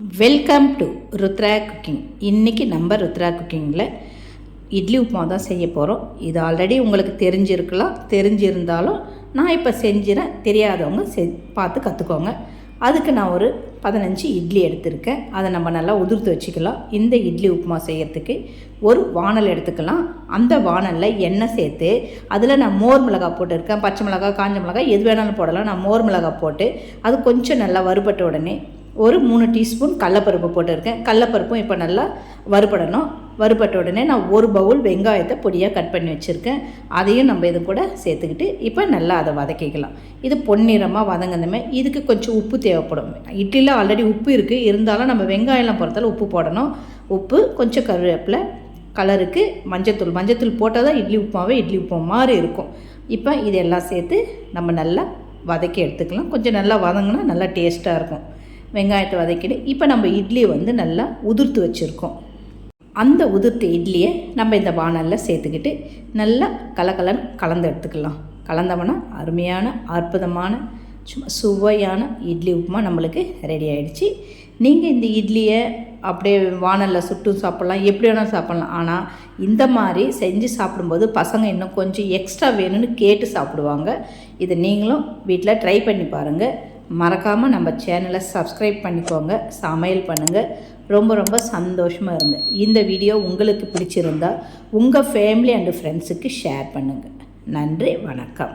Welcome to Rudra cooking. இன்றைக்கி நம்ம ருத்ரா குக்கிங்கில் இட்லி உப்புமா தான் செய்ய போகிறோம். இது ஆல்ரெடி உங்களுக்கு தெரிஞ்சிருந்தாலும் நான் இப்போ செஞ்சுறேன். தெரியாதவங்க பார்த்து கற்றுக்கோங்க. அதுக்கு நான் ஒரு 15 இட்லி எடுத்திருக்கேன். அதை நம்ம நல்லா உதிர்த்து வச்சுக்கலாம். இந்த இட்லி உப்புமா செய்கிறதுக்கு ஒரு வானல் எடுத்துக்கலாம். அந்த வானலில் எண்ணெய் சேர்த்து அதில் நான் மோர் மிளகாய் போட்டிருக்கேன். பச்சை மிளகாய், காஞ்ச மிளகாய் எது வேணாலும் போடலாம். நான் மோர் மிளகாய் போட்டு அது கொஞ்சம் நல்லா வறுபட்ட உடனே ஒரு 3 டீஸ்பூன் கடலப்பருப்பு போட்டிருக்கேன். கடலப்பருப்பும் இப்போ நல்லா வறுபடணும். வறுபட்ட உடனே நான் ஒரு பவுல் வெங்காயத்தை பொடியாக கட் பண்ணி வச்சுருக்கேன். அதையும் நம்ம இது கூட சேர்த்துக்கிட்டு இப்போ நல்லா அதை வதக்கிக்கலாம். இது பொன்னிறமாக வதங்கினதுமே இதுக்கு கொஞ்சம் உப்பு தேவைப்படும். இட்லியில் ஆல்ரெடி உப்பு இருக்குது, இருந்தாலும் நம்ம வெங்காயம்லாம் பொறுத்தாலும் உப்பு போடணும். உப்பு, கொஞ்சம் கருவேப்பிலை, கலருக்கு மஞ்சத்தூள் போட்டால் தான் இட்லி உப்புமா மாதிரி இருக்கும். இப்போ இதெல்லாம் சேர்த்து நம்ம நல்லா வதக்கி எடுத்துக்கலாம். கொஞ்சம் நல்லா வதங்கினா நல்லா டேஸ்ட்டாக இருக்கும். வெங்காயத்தை வதக்கிட்டு இப்போ நம்ம இட்லியை நல்லா உதிர்த்து வச்சுருக்கோம். அந்த உதிர்த்த இட்லியை நம்ம இந்த வானலில் சேர்த்துக்கிட்டு நல்லா கலந்து எடுத்துக்கலாம். கலந்தோம்னா அருமையான அற்புதமான சுவையான இட்லி உப்புமா நம்மளுக்கு ரெடி ஆகிடுச்சு. நீங்கள் இந்த இட்லியை அப்படியே வானலில் சுட்டும் சாப்பிட்லாம், எப்படி வேணாலும் சாப்பிட்லாம். ஆனால் இந்த மாதிரி செஞ்சு சாப்பிடும்போது பசங்க இன்னும் கொஞ்சம் எக்ஸ்ட்ரா வேணும்னு கேட்டு சாப்பிடுவாங்க. இதை நீங்களும் வீட்டில் ட்ரை பண்ணி பாருங்கள். மறக்காமல் நம்ம சேனலை சப்ஸ்கிரைப் பண்ணிக்கோங்க. சமையல் பண்ணுங்கள். ரொம்ப சந்தோஷமாக இருங்க. இந்த வீடியோ உங்களுக்கு பிடிச்சிருந்தால் உங்கள் ஃபேமிலி அண்டு ஃப்ரெண்ட்ஸுக்கு ஷேர் பண்ணுங்கள். நன்றி, வணக்கம்.